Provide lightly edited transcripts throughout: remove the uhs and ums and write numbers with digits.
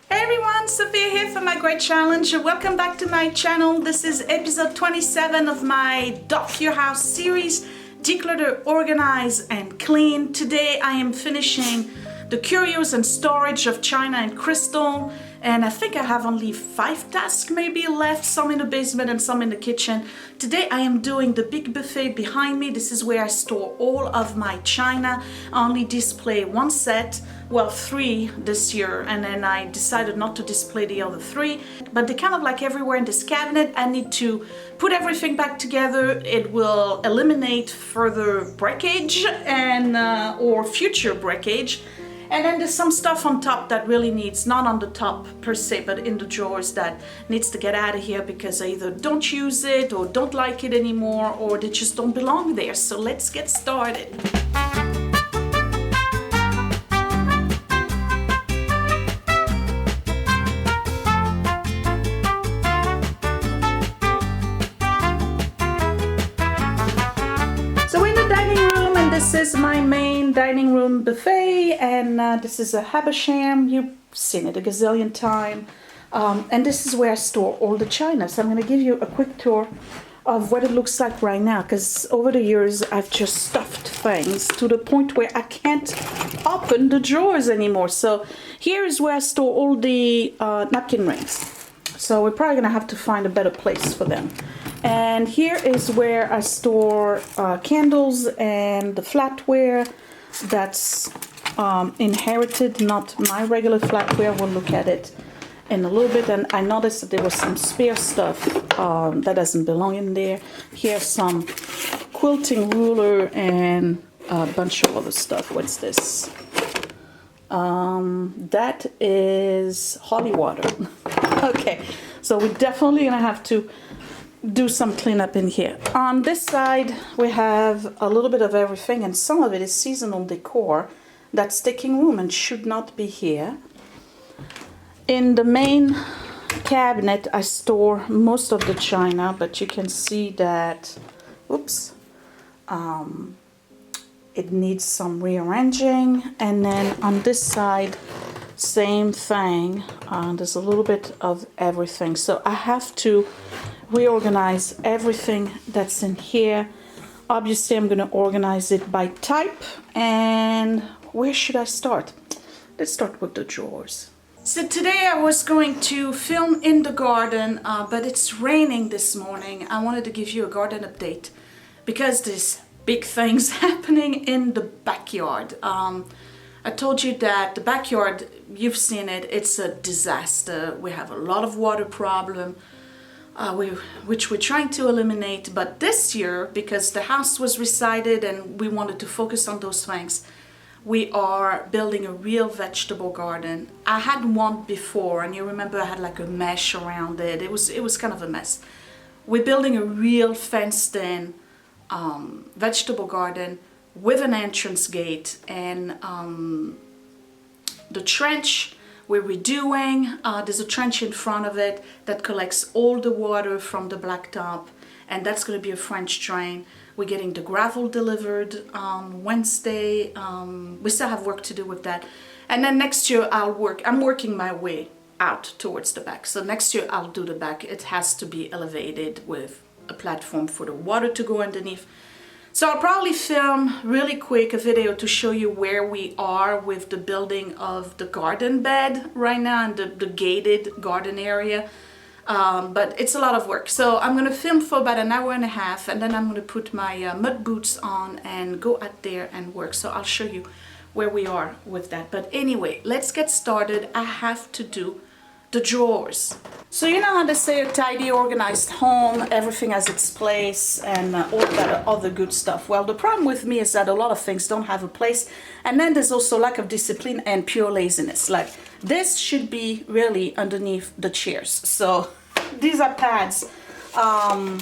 Hey everyone, Sophia here for my great challenge. Welcome back to my channel. This is episode 27 of my Dock Your House series, Declutter, Organize and Clean. Today I am finishing the curios and storage of china and crystal, and I think I have only 5 tasks maybe left, some in the basement and some in the kitchen. Today I am doing the big buffet behind me. This is where I store all of my china. I only display one set, well 3 this year, and then I decided not to display the other 3, but they're kind of like everywhere in this cabinet. I need to put everything back together. It will eliminate further breakage and or future breakage. And then there's some stuff on top that really needs, not on the top per se, but in the drawers, that needs to get out of here because I either don't use it or don't like it anymore, or they just don't belong there. So let's get started. This is my main dining room buffet, and this is a Habasham. You've seen it a gazillion times. And this is where I store all the china. So I'm going to give you a quick tour of what it looks like right now, because over the years I've just stuffed things to the point where I can't open the drawers anymore. So here is where I store all the napkin rings. So we're probably going to have to find a better place for them. And here is where I store candles and the flatware that's inherited, not my regular flatware. We'll look at it in a little bit. And I noticed that there was some spare stuff that doesn't belong in there. Here's some quilting ruler and a bunch of other stuff. What's this? That is holy water. Okay, so we're definitely gonna have to do some cleanup in here. On this side we have a little bit of everything, and some of it is seasonal decor that's taking room and should not be here. In the main cabinet I store most of the china, but you can see that, oops, it needs some rearranging. And then on this side, same thing. There's a little bit of everything, so I have to reorganize everything that's in here. Obviously I'm going to organize it by type. And where should I start? Let's start with the drawers. So today I was going to film in the garden, but it's raining this morning. I wanted to give you a garden update because there's big things happening in the backyard. I told you that the backyard, you've seen it, it's a disaster. We have a lot of water problem, which we're trying to eliminate. But this year, because the house was resided and we wanted to focus on those things, we are building a real vegetable garden. I had one before, and you remember I had like a mesh around it. It was kind of a mess. We're building a real fenced-in vegetable garden with an entrance gate, and the trench we're redoing. There's a trench in front of it that collects all the water from the blacktop, and that's going to be a French drain. We're getting the gravel delivered on Wednesday. We still have work to do with that. And then next year I'm working my way out towards the back. So next year I'll do the back. It has to be elevated with a platform for the water to go underneath. So I'll probably film really quick a video to show you where we are with the building of the garden bed right now, and the gated garden area. But it's a lot of work. So I'm going to film for about an hour and a half, and then I'm going to put my mud boots on and go out there and work. So I'll show you where we are with that. But anyway, let's get started. I have to do the drawers. So you know how they say a tidy, organized home, everything has its place, and all that other good stuff. Well, the problem with me is that a lot of things don't have a place, and then there's also lack of discipline and pure laziness. Like this should be really underneath the chairs. So these are pads. I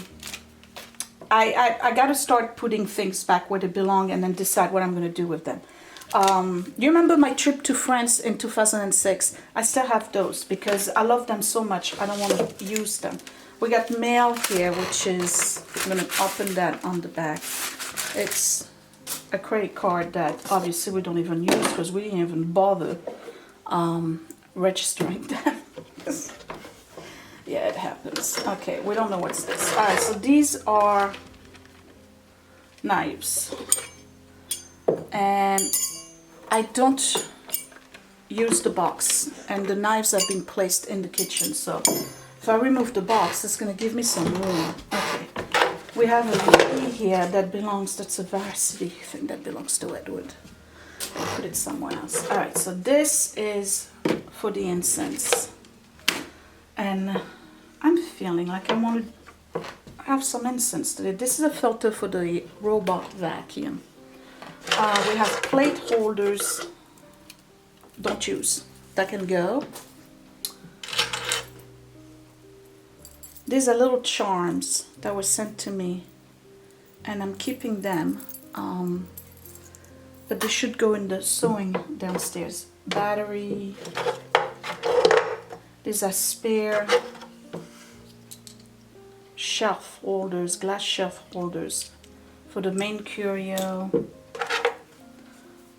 gotta start putting things back where they belong and then decide what I'm gonna do with them. You remember my trip to France in 2006? I still have those because I love them so much. I don't want to use them. We got mail here, which is, I'm going to open that on the back. It's a credit card that obviously we don't even use because we didn't even bother registering that. Yeah, it happens. Okay, we don't know what's this. All right, so these are knives. And I don't use the box. And the knives have been placed in the kitchen. So if I remove the box, it's going to give me some room. Okay. We have a key here that belongs, that's a varsity thing that belongs to Edward. I'll put it somewhere else. All right, so this is for the incense. And I'm feeling like I want to have some incense today. This is a filter for the robot vacuum. We have plate holders. Don't use. That can go. These are little charms that were sent to me. And I'm keeping them. But they should go in the sewing downstairs. Battery. These are spare shelf holders, glass shelf holders for the main curio.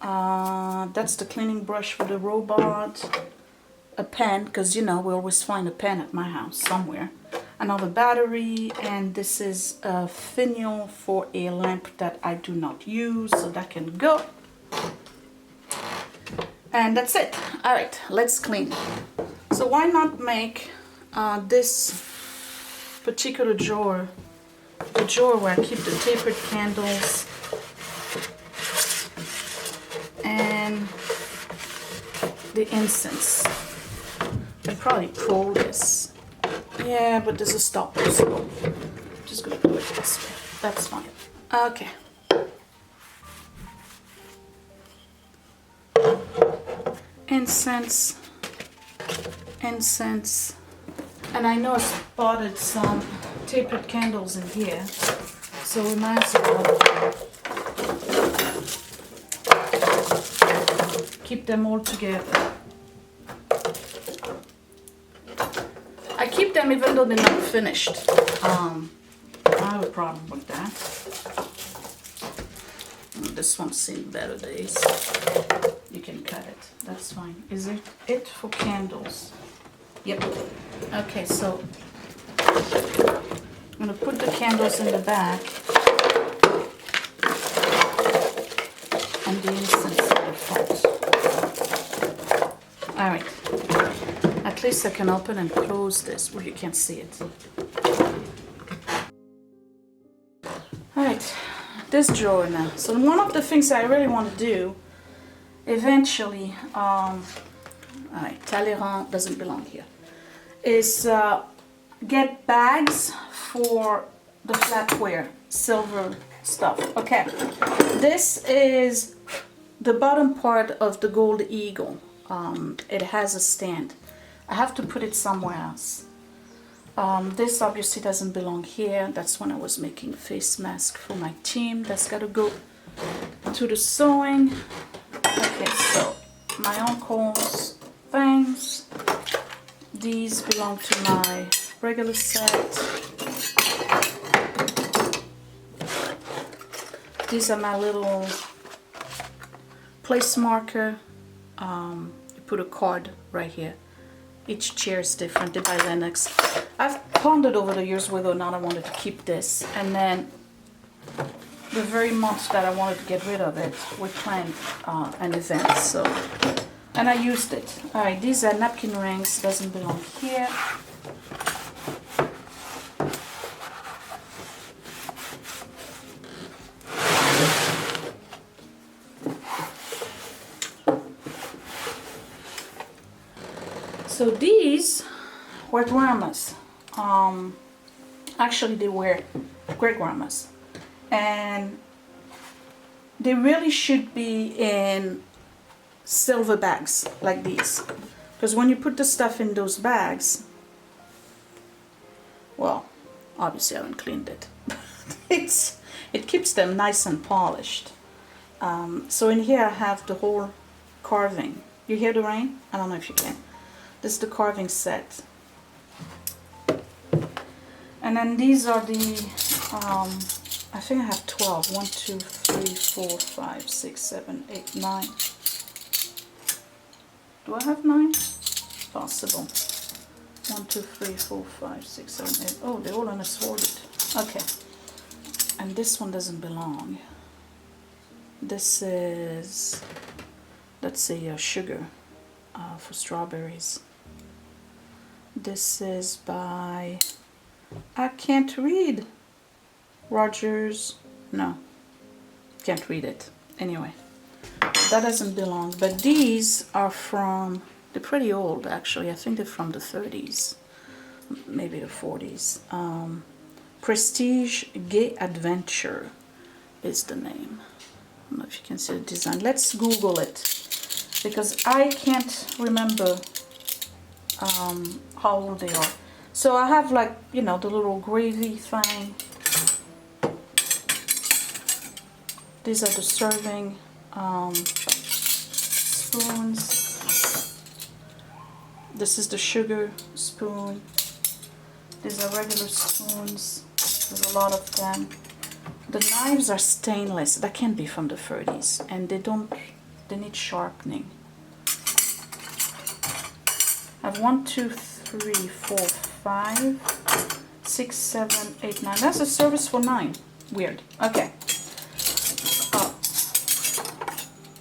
That's the cleaning brush for the robot. A pen, because you know we always find a pen at my house somewhere. Another battery, and this is a finial for a lamp that I do not use, so that can go. And that's it. All right, let's clean. So why not make this particular drawer a drawer where I keep the tapered candles and the incense. I'd probably pull this. Yeah, but there's a stopper, so I'm just gonna do it this way. That's fine. Okay. Incense. Incense. And I know I spotted some tapered candles in here, so we might as well keep them all together. I keep them even though they're not finished. I have a problem with that. This one's seen better days. You can cut it. That's fine. Is it for candles? Yep. Okay, so I'm gonna put the candles in the back and the incense in the front. All right. At least I can open and close this where you can't see it. All right, this drawer now. So one of the things I really want to do eventually, all right, Talleyrand doesn't belong here, is get bags for the flatware, silver stuff. Okay, this is the bottom part of the gold eagle. It has a stand. I have to put it somewhere else. This obviously doesn't belong here. That's when I was making a face mask for my team. That's got to go to the sewing. Okay, so my uncle's things. These belong to my regular set. These are my little place marker. You put a card right here. Each chair is different. They buy Lennox. I've pondered over the years whether or not I wanted to keep this. And then the very month that I wanted to get rid of it, we planned an event. So, and I used it. All right, these are napkin rings. Doesn't belong here. So these were grandma's. Actually, they were great grandma's, and they really should be in silver bags like these, because when you put the stuff in those bags, well, obviously I haven't cleaned it. It keeps them nice and polished. So in here I have the whole carving. You hear the rain? I don't know if you can. This is the carving set. And then these are the, I think I have 12. 1, 2, 3, 4, 5, 6, 7, 8, 9. Do I have 9? possible. 1, 2, 3, 4, 5, 6, 7, 8. Oh, they're all unassorted. Okay. And this one doesn't belong. This is, let's say, sugar for strawberries. This is by, I can't read. Rogers, no, can't read it. Anyway, that doesn't belong. But these are from, they're pretty old actually. I think they're from the 30s, maybe the 40s. Prestige Gay Adventure is the name. I don't know if you can see the design. Let's Google it because I can't remember how old they are. So I have, like, you know, the little gravy thing. These are the serving spoons. This is the sugar spoon. These are regular spoons. There's a lot of them. The knives are stainless. That can be from the 30s, and they need sharpening. I have 1, 2, 3, 4, 5, 6, 7, 8, 9. That's a service for 9. Weird. Okay.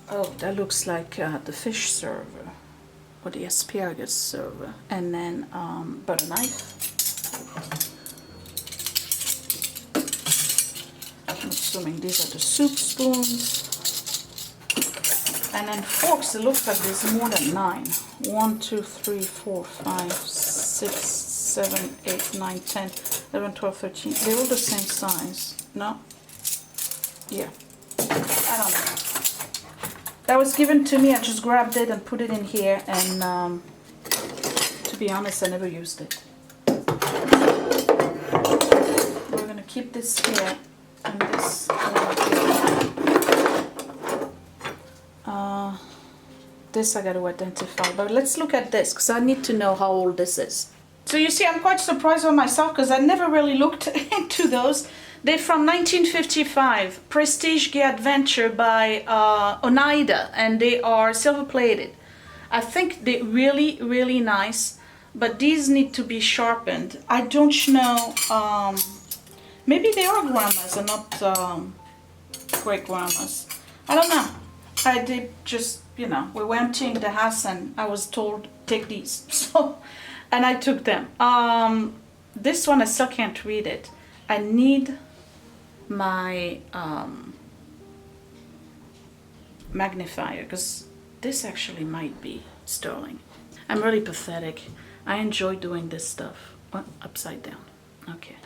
Oh, that looks like the fish server or the asparagus server. And then butter knife. I'm assuming these are the soup spoons. And then forks, it looks like there's more than 9. 1, 2, 3, 4, 5, 6, 7, 8, 9, 10, 11, 12, 13. They're all the same size. No? Yeah. I don't know. That was given to me. I just grabbed it and put it in here. And to be honest, I never used it. We're going to keep this here. And this this I got to identify, but let's look at this because I need to know how old this is. So you see, I'm quite surprised on myself because I never really looked into those. They're from 1955, Prestige Gay Adventure by Oneida, and they are silver plated. I think they're really, really nice, but these need to be sharpened. I don't know, maybe they are grandmas and not great grandmas. I don't know. I did just, you know, we were emptying the house and I was told take these, so, and I took them. This one I still can't read it. I need my magnifier because this actually might be sterling. I'm really pathetic. I enjoy doing this stuff. What? Upside down. Okay.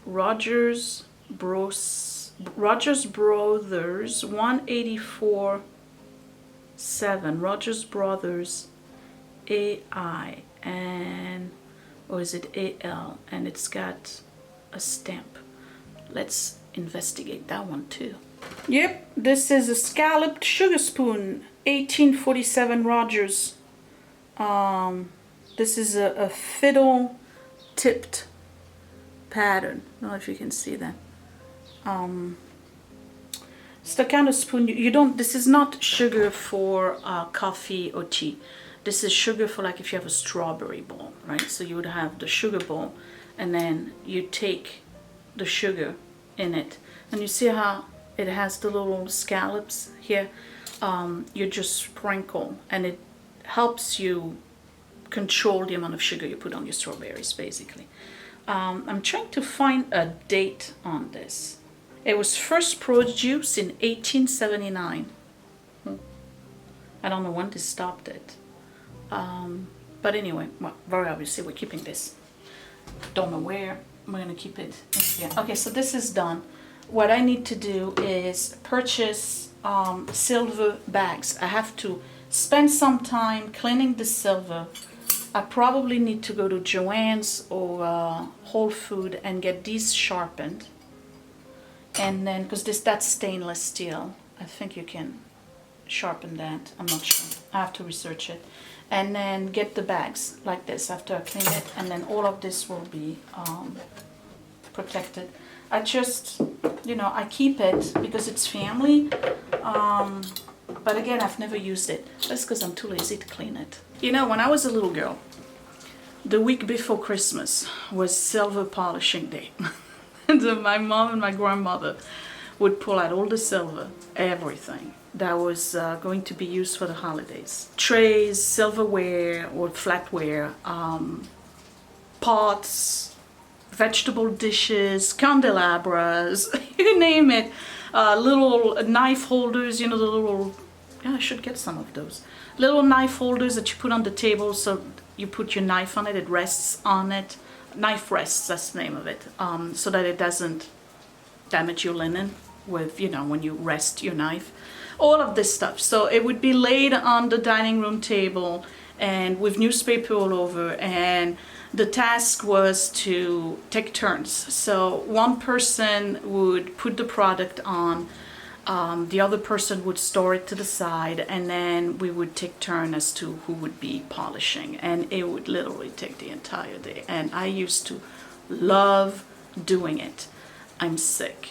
Rogers Brothers 184.7. Rogers Brothers AI, and or is it AL, and it's got a stamp. Let's investigate that one too. Yep, this is a scalloped sugar spoon, 1847 Rogers. This is a fiddle tipped pattern. I don't know if you can see that. It's the kind of spoon you don't, this is not sugar for coffee or tea. This is sugar for, like, if you have a strawberry bowl, right? So you would have the sugar bowl and then you take the sugar in it. And you see how it has the little scallops here? You just sprinkle and it helps you control the amount of sugar you put on your strawberries, basically. I'm trying to find a date on this. It was first produced in 1879. I don't know when they stopped it. But anyway, well, very obviously we're keeping this. Don't know where. We're going to keep it in here. Okay, so this is done. What I need to do is purchase silver bags. I have to spend some time cleaning the silver. I probably need to go to Joann's or Whole Food and get these sharpened. And then, because that's stainless steel, I think you can sharpen that. I'm not sure. I have to research it. And then get the bags like this after I clean it, and then all of this will be protected. I just, you know, I keep it because it's family. But again, I've never used it. That's because I'm too lazy to clean it. You know, when I was a little girl, the week before Christmas was silver polishing day. And so my mom and my grandmother would pull out all the silver, everything that was going to be used for the holidays. Trays, silverware or flatware, pots, vegetable dishes, candelabras, you name it. Little knife holders, you know, the little, yeah, I should get some of those. Little knife holders that you put on the table so you put your knife on it, it rests on it. Knife rests, that's the name of it, so that it doesn't damage your linen with, you know, when you rest your knife. All of this stuff. So it would be laid on the dining room table and with newspaper all over, and the task was to take turns. So one person would put the product on, the other person would store it to the side, and then we would take turn as to who would be polishing, and it would literally take the entire day. And I used to love doing it. I'm sick.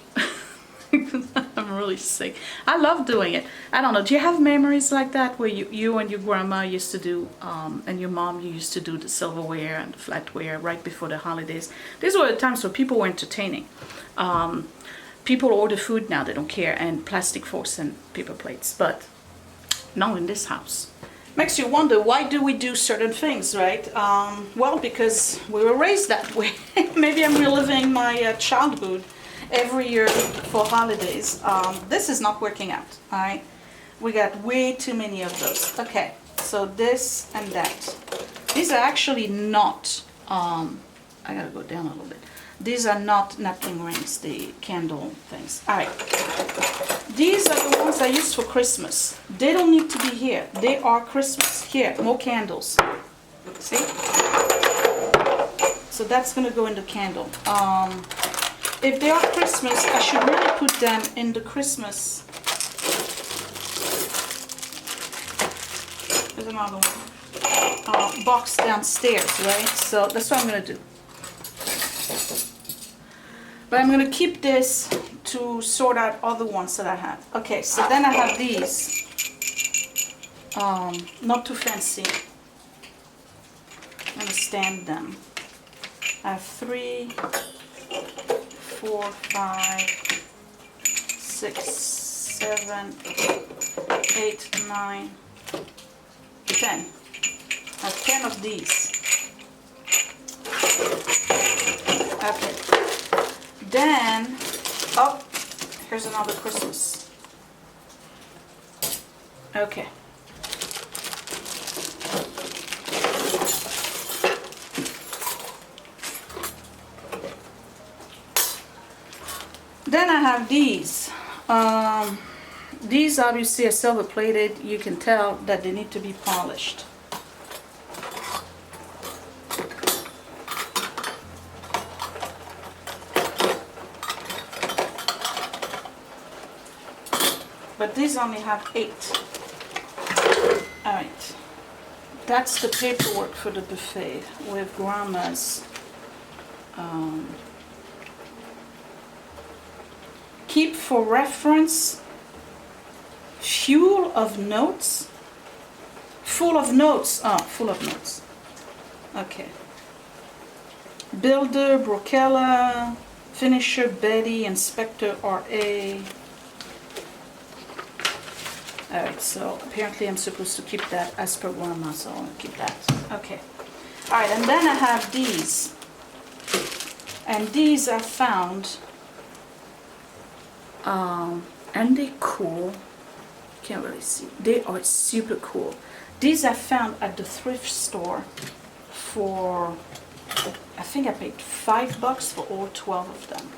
I'm really sick. I love doing it. I don't know, do you have memories like that where you and your grandma used to do, and your mom, you used to do the silverware and the flatware right before the holidays? These were the times where people were entertaining. People order food now, they don't care, and plastic forks and paper plates, but not in this house. Makes you wonder, why do we do certain things, right? Well, because we were raised that way. Maybe I'm reliving my childhood every year for holidays. This is not working out, all right? We got way too many of those. Okay, so this and that. These are actually not, I gotta go down a little bit. These are not napkin rings, the candle things. All right, these are the ones I use for Christmas. They don't need to be here. They are Christmas. Here, more candles. See? So that's gonna go in the candle. If they are Christmas, I should really put them in the Christmas. There's another one. Box downstairs, right? So that's what I'm gonna do. But I'm gonna keep this to sort out other ones that I have. Okay, so then I have these. Not too fancy. I'm gonna stand them. I have 3, 4, 5, 6, 7, 8, 9, 10. I have 10 of these. Okay. Then, oh, here's another Christmas. Okay. Then I have these. These obviously are silver plated. You can tell that they need to be polished. But these only have 8. Alright. That's the paperwork for the buffet with grandma's. Keep for reference, full of notes. Full of notes. Oh, full of notes. Okay. Builder, Brocella, Finisher, Betty, Inspector, RA. Alright, so apparently I'm supposed to keep that as per grandma, so I'll keep that. Okay. Alright, and then I have these. And these I found. And they're cool. Can't really see. They are super cool. These I found at the thrift store for, I think I paid $5 for all 12 of them.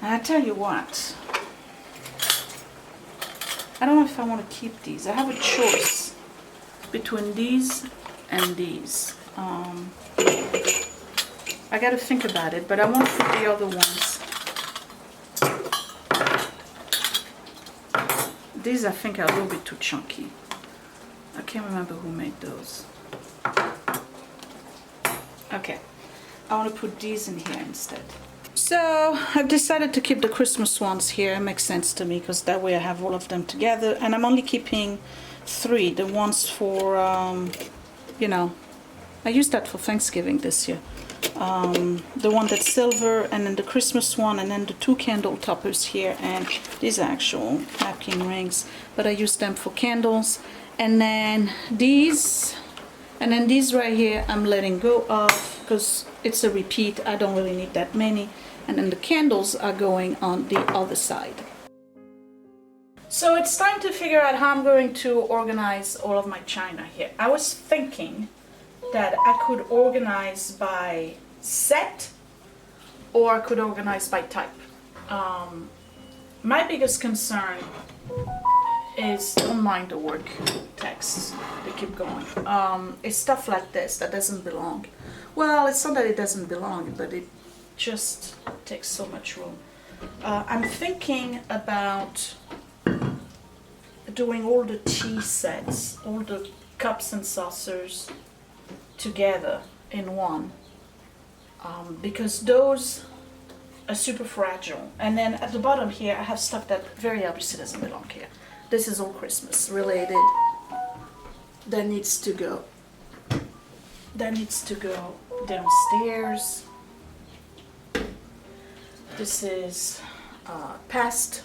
And I tell you what, I don't know if I want to keep these. I have a choice between these and these. I got to think about it, but I want to put the other ones. These I think are a little bit too chunky. I can't remember who made those. Okay, I want to put these in here instead. So I've decided to keep the Christmas ones here. It makes sense to me because that way I have all of them together, and I'm only keeping 3. The ones for, you know, I used that for Thanksgiving this year. The one that's silver, and then the Christmas one, and then the 2 candle toppers here, and these are actual napkin rings, but I use them for candles. And then these, and then these right here I'm letting go of because it's a repeat. I don't really need that many. And then the candles are going on the other side. So it's time to figure out how I'm going to organize all of my china here. I was thinking that I could organize by set, or I could organize by type. My biggest concern is, don't mind the work texts, they keep going. It's stuff like this that doesn't belong. Well, it's not that it doesn't belong, but it just takes so much room. I'm thinking about doing all the tea sets, all the cups and saucers together in one, because those are super fragile. And then at the bottom here I have stuff that very obviously doesn't belong here. This is all Christmas related. That needs to go. That needs to go downstairs. This is past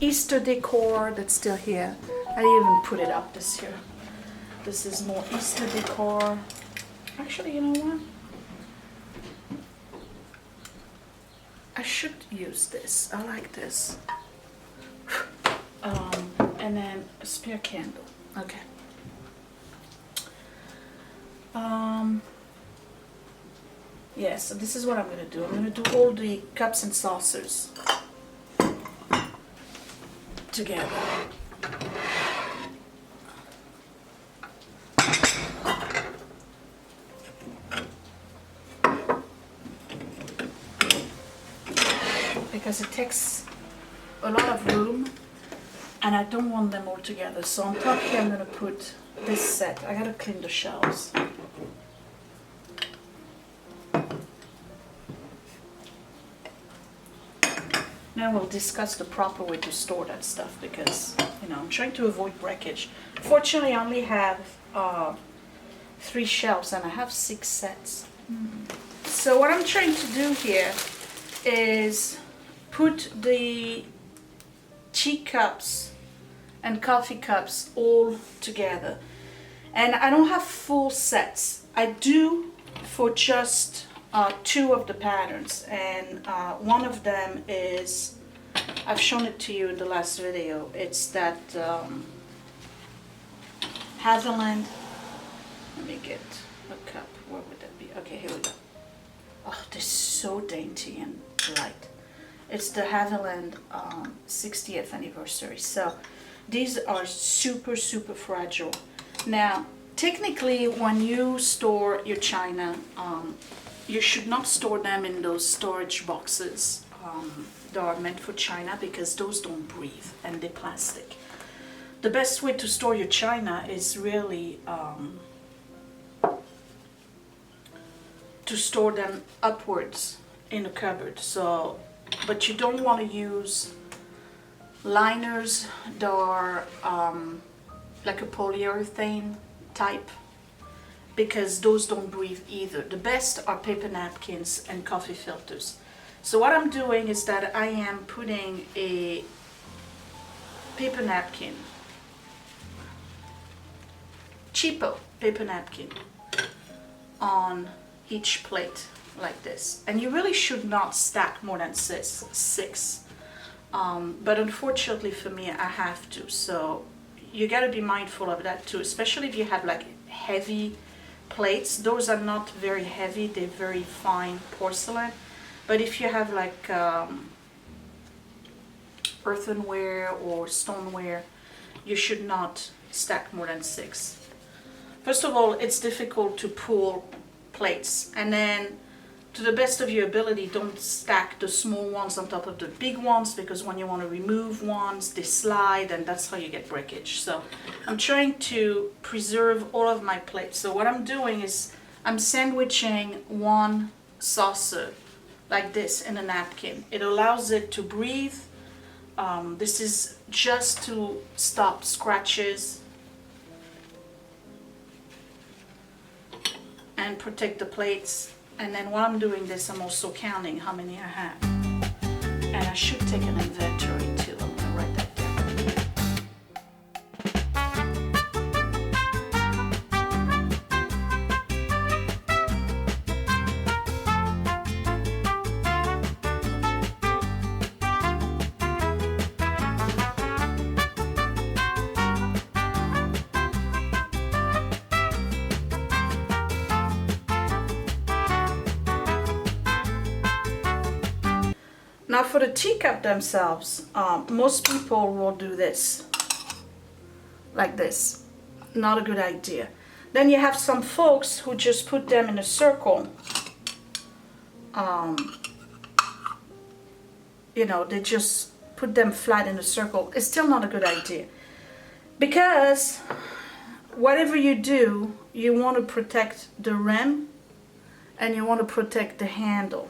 Easter decor that's still here. I didn't even put it up this year. This is more Easter decor. Actually, you know what? I should use this. I like this. And then a spare candle. Okay. Yeah, so this is what I'm going to do. I'm going to do all the cups and saucers together. Because it takes a lot of room and I don't want them all together. So on top here I'm going to put this set. I got to clean the shelves. Now we'll discuss the proper way to store that stuff because, you know, I'm trying to avoid breakage. Fortunately, I only have 3 shelves and I have 6 sets. So what I'm trying to do here is put the tea cups and coffee cups all together. And I don't have full sets. I do for just 2 of the patterns, and one of them is, I've shown it to you in the last video, it's that Haviland. Let me get a cup. Where would that be? Okay, here we go. Oh, they're so dainty and light. It's the Haviland 60th anniversary. So these are super, super fragile. Now, technically, when you store your china, you should not store them in those storage boxes that are meant for china because those don't breathe and they're plastic. The best way to store your china is really to store them upwards in a cupboard. So, but you don't want to use liners that are like a polyurethane type, because those don't breathe either. The best are paper napkins and coffee filters. So what I'm doing is that I am putting a paper napkin, cheapo paper napkin, on each plate like this. And you really should not stack more than six. But unfortunately for me, I have to. So you got to be mindful of that too, especially if you have like heavy plates. Those are not very heavy, they're very fine porcelain. But if you have like earthenware or stoneware, you should not stack more than 6. First of all, it's difficult to pull plates, and then to the best of your ability, don't stack the small ones on top of the big ones, because when you want to remove ones, they slide, and that's how you get breakage. So I'm trying to preserve all of my plates. So what I'm doing is I'm sandwiching one saucer like this in a napkin. It allows it to breathe. This is just to stop scratches and protect the plates. And then while I'm doing this, I'm also counting how many I have. And I should take an inventory too. I'm gonna write that down. Now for the teacup themselves, most people will do this, like this. Not a good idea. Then you have some folks who just put them in a circle. You know, they just put them flat in a circle. It's still not a good idea. Because whatever you do, you want to protect the rim and you want to protect the handle.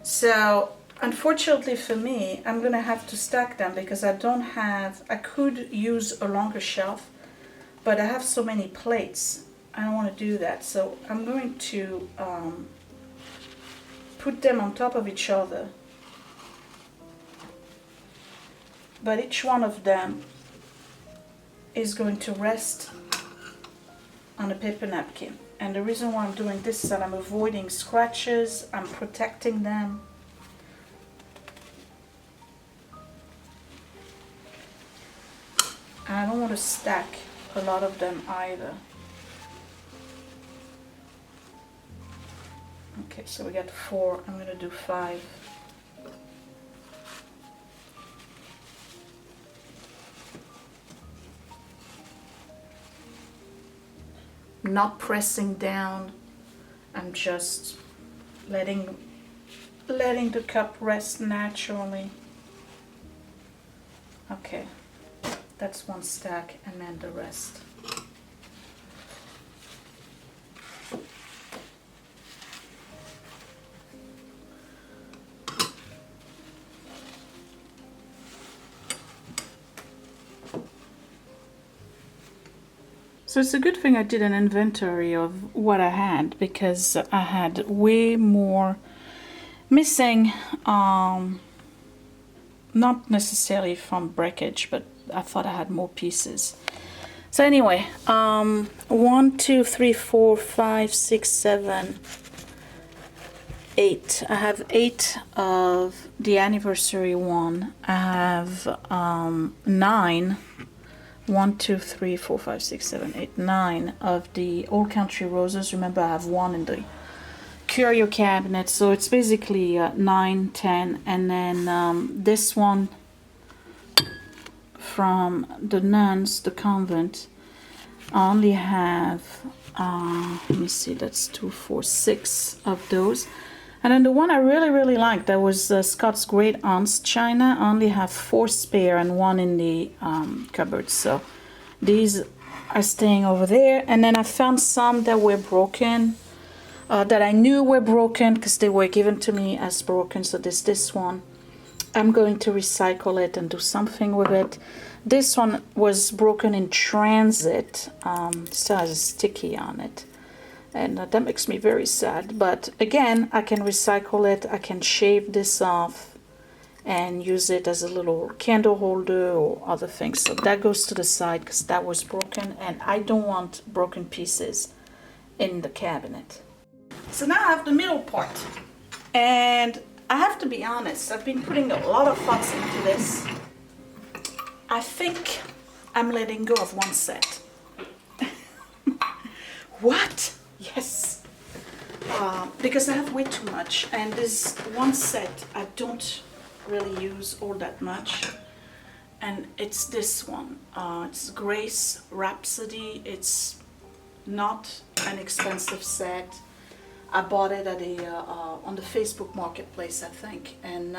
So unfortunately for me, I'm going to have to stack them because I don't have, I could use a longer shelf, but I have so many plates. I don't want to do that. So I'm going to put them on top of each other. But each one of them is going to rest on a paper napkin. And the reason why I'm doing this is that I'm avoiding scratches, I'm protecting them. I don't want to stack a lot of them either. Okay, so we got 4. I'm going to do 5. Not pressing down. I'm just letting the cup rest naturally. Okay. That's one stack, and then the rest. So it's a good thing I did an inventory of what I had, because I had way more missing, not necessarily from breakage, but I thought I had more pieces. So anyway, 1, 2, 3, 4, 5, 6, 7, 8. I have 8 of the anniversary one. I have 9. 1, 2, 3, 4, 5, 6, 7, 8, 9 of the Old Country Roses. Remember, I have 1 in the curio cabinet, so it's basically 9, 10, and then this one from the nuns, the convent. I only have let me see, that's 2, 4, 6 of those. And then the one I really liked, that was Scott's Great Aunts China. I only have 4 spare and 1 in the cupboard, so these are staying over there. And then I found some that were broken, that I knew were broken because they were given to me as broken. So this one, I'm going to recycle it and do something with it. This one was broken in transit, still has a sticky on it, and that makes me very sad. But again, I can recycle it. I can shave this off and use it as a little candle holder or other things. So that goes to the side because that was broken, and I don't want broken pieces in the cabinet. So now I have the middle part, and I have to be honest, I've been putting a lot of thoughts into this. I think I'm letting go of one set. What? Yes. Because I have way too much, and this one set I don't really use all that much, and it's this one. It's Grace Rhapsody. It's not an expensive set. I bought it at on the Facebook Marketplace, I think, and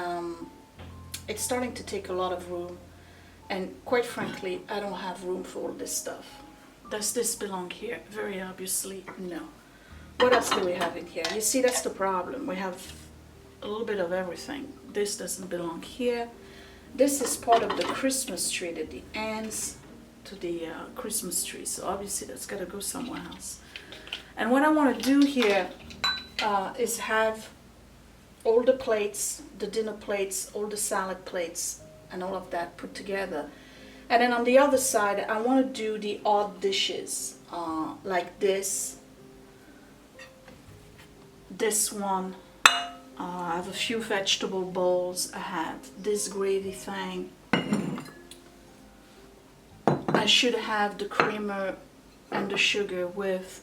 it's starting to take a lot of room. And quite frankly, I don't have room for all this stuff. Does this belong here? Very obviously, no. What else do we have in here? You see, that's the problem. We have a little bit of everything. This doesn't belong here. This is part of the Christmas tree, that the ends to the Christmas tree. So obviously that's got to go somewhere else. And what I want to do here is have all the plates, the dinner plates, all the salad plates, and all of that put together. And then on the other side, I want to do the odd dishes, like this one. I have a few vegetable bowls. I have this gravy thing. I should have the creamer and the sugar with,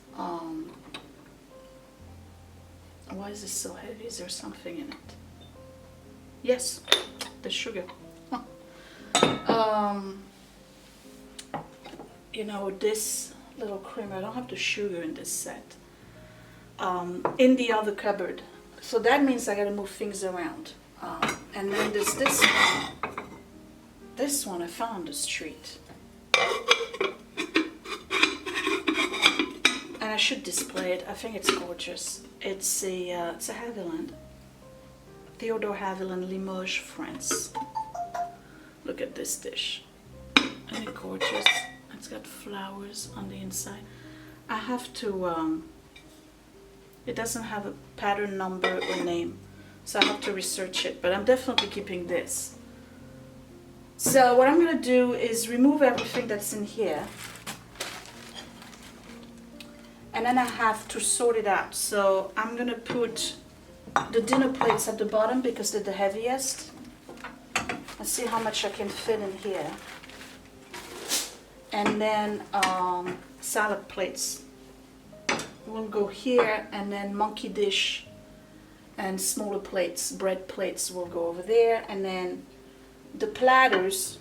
why is this so heavy? Is there something in it? Yes, the sugar. You know, this little creamer, I don't have the sugar in this set. In the other cupboard. So that means I gotta move things around. And then there's this one. This one I found on the street. And I should display it. I think it's gorgeous. It's a Haviland. Theodore Haviland, Limoges, France. Look at this dish. Isn't it gorgeous? It's got flowers on the inside. I have to, it doesn't have a pattern number or name, so I have to research it, but I'm definitely keeping this. So what I'm going to do is remove everything that's in here, and then I have to sort it out. So I'm going to put the dinner plates at the bottom because they're the heaviest. Let's see how much I can fit in here. And then salad plates will go here, and then monkey dish and smaller plates, bread plates will go over there, and then the platters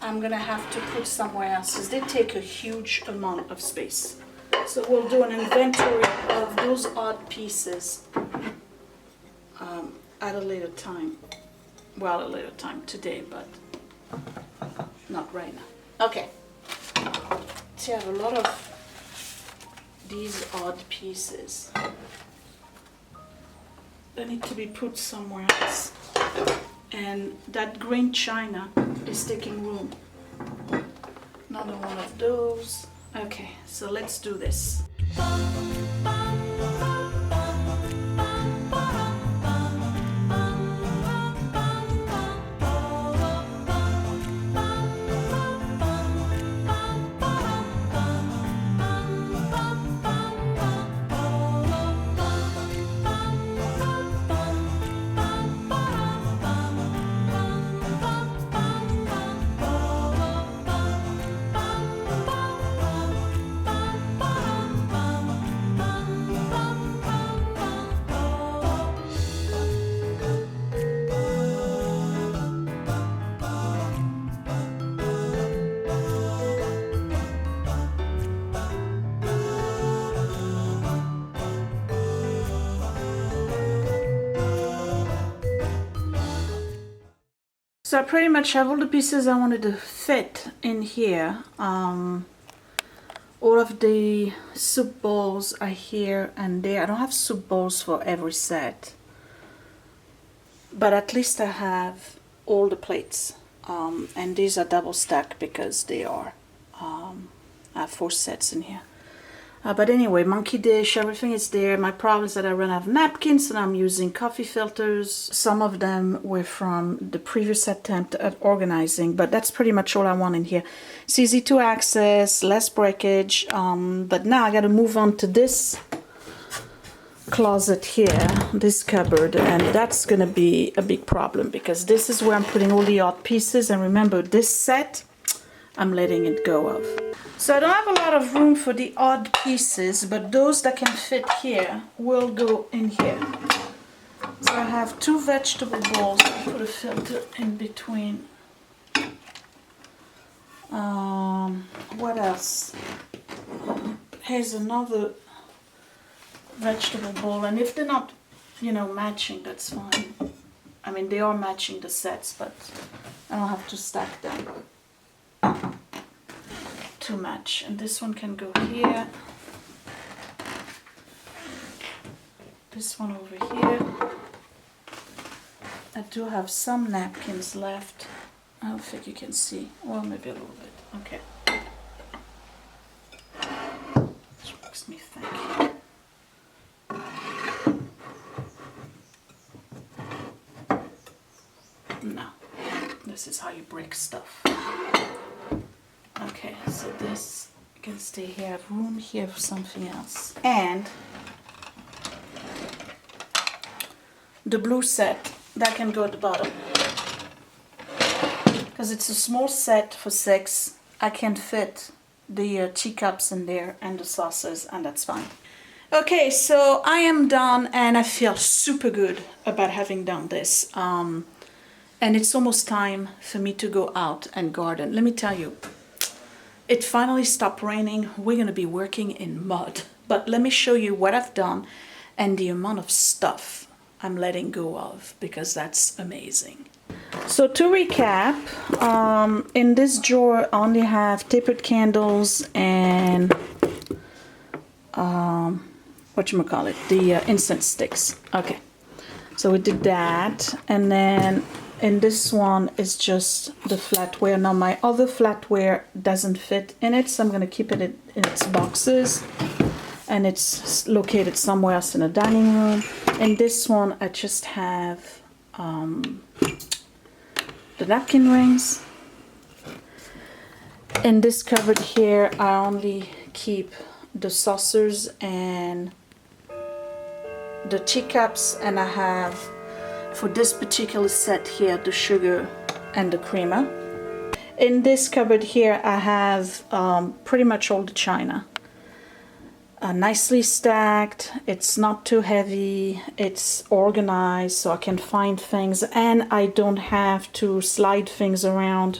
I'm gonna have to put somewhere else because they take a huge amount of space. So we'll do an inventory of those odd pieces at a later time. Well, a later time today, but not right now. Okay. See, I have a lot of these odd pieces. They need to be put somewhere else. And that green china is taking room. Another one of those. Okay, so let's do this. So I pretty much have all the pieces I wanted to fit in here. All of the soup bowls are here and there. I don't have soup bowls for every set, but at least I have all the plates. And these are double stacked because they are. I have 4 sets in here. But anyway, monkey dish, everything is there. My problem is that I run out of napkins and I'm using coffee filters. Some of them were from the previous attempt at organizing, but that's pretty much all I want in here. It's easy to access, less breakage, but now I got to move on to this closet here, this cupboard, and that's going to be a big problem because this is where I'm putting all the odd pieces. And remember, this set, I'm letting it go of. So I don't have a lot of room for the odd pieces, but those that can fit here will go in here. So I have 2 vegetable bowls. I'll put a filter in between. What else? Here's another vegetable bowl, and if they're not, you know, matching, that's fine. I mean, they are matching the sets, but I don't have to stack them too much. And this one can go here, this one over here, I do have some napkins left. I don't think you can see. Well, maybe a little bit. Okay. This makes me think. No. This is how you break stuff. Okay, so this can stay here. I have room here for something else. And the blue set, that can go at the bottom. Because it's a small set for 6. I can fit the teacups in there and the saucers, and that's fine. Okay, so I am done and I feel super good about having done this. And it's almost time for me to go out and garden. Let me tell you, it finally stopped raining. We're gonna be working in mud. But let me show you what I've done and the amount of stuff I'm letting go of, because that's amazing. So to recap, in this drawer I only have tapered candles and whatchamacallit, the incense sticks. Okay, so we did that, and then in this one is just the flatware. Now my other flatware doesn't fit in it, so I'm going to keep it in its boxes, and it's located somewhere else in the dining room. In this one I just have the napkin rings. In this cupboard here I only keep the saucers and the teacups, and I have, for this particular set here, the sugar and the creamer. In this cupboard here I have pretty much all the china. Nicely stacked, it's not too heavy, it's organized so I can find things, and I don't have to slide things around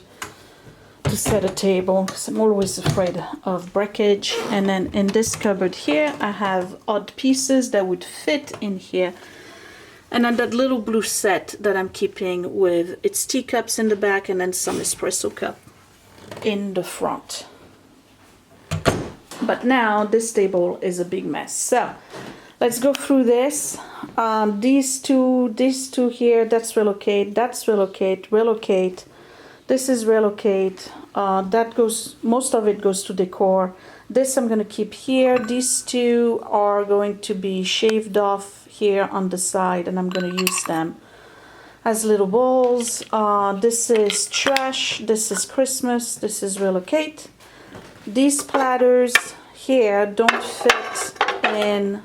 to set a table because I'm always afraid of breakage. And then in this cupboard here I have odd pieces that would fit in here. And then that little blue set that I'm keeping with its teacups in the back and then some espresso cup in the front. But now this table is a big mess. So let's go through this. These two here, that's relocate, that's relocate, relocate. This is relocate. That goes, most of it goes to decor. This I'm going to keep here. These two are going to be shaved off here on the side, and I'm going to use them as little bowls. This is trash. This is Christmas. This is relocate. These platters here don't fit in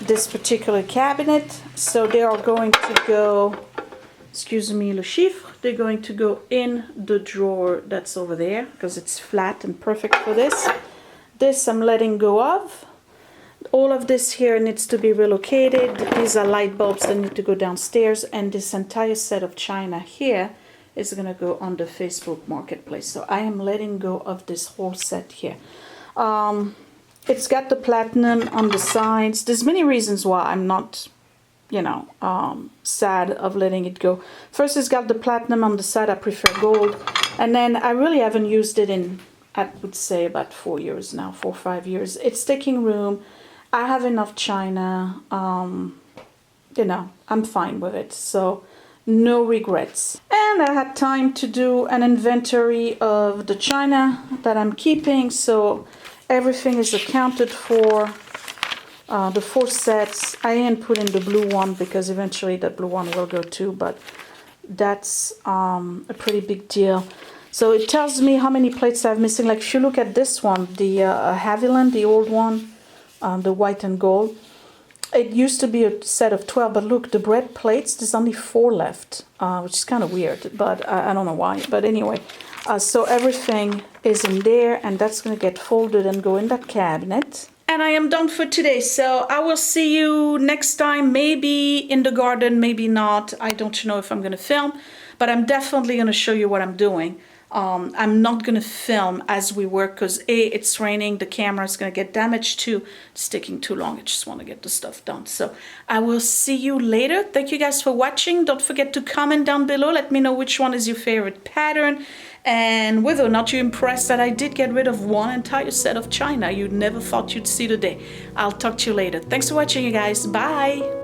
this particular cabinet, so they are going to go, excuse me le chiffre, they're going to go in the drawer that's over there because it's flat and perfect for this. This I'm letting go of. All of this here needs to be relocated. These are light bulbs that need to go downstairs, and this entire set of china here is going to go on the Facebook Marketplace. So I am letting go of this whole set here. It's got the platinum on the sides. There's many reasons why I'm not, you know, sad of letting it go. First, it's got the platinum on the side. I prefer gold. And then I really haven't used it in, I would say, about 4 years now, 4 or 5 years. It's taking room. I have enough china. You know, I'm fine with it. So no regrets. And I had time to do an inventory of the china that I'm keeping, so everything is accounted for. The 4 sets, I didn't put in the blue one because eventually that blue one will go too, but that's a pretty big deal. So it tells me how many plates I have missing. Like if you look at this one, the Haviland, the old one, the white and gold, it used to be a set of 12, but look, the bread plates, there's only 4 left, which is kind of weird, but I don't know why. But anyway, so everything is in there, and that's going to get folded and go in that cabinet. And I am done for today, so I will see you next time, maybe in the garden, maybe not. I don't know if I'm going to film, but I'm definitely going to show you what I'm doing. I'm not going to film as we work because A, it's raining, the camera is going to get damaged, 2, it's taking too long. I just want to get the stuff done. So I will see you later. Thank you guys for watching. Don't forget to comment down below. Let me know which one is your favorite pattern and whether or not you're impressed that I did get rid of one entire set of china you never thought you'd see today. I'll talk to you later. Thanks for watching, you guys. Bye.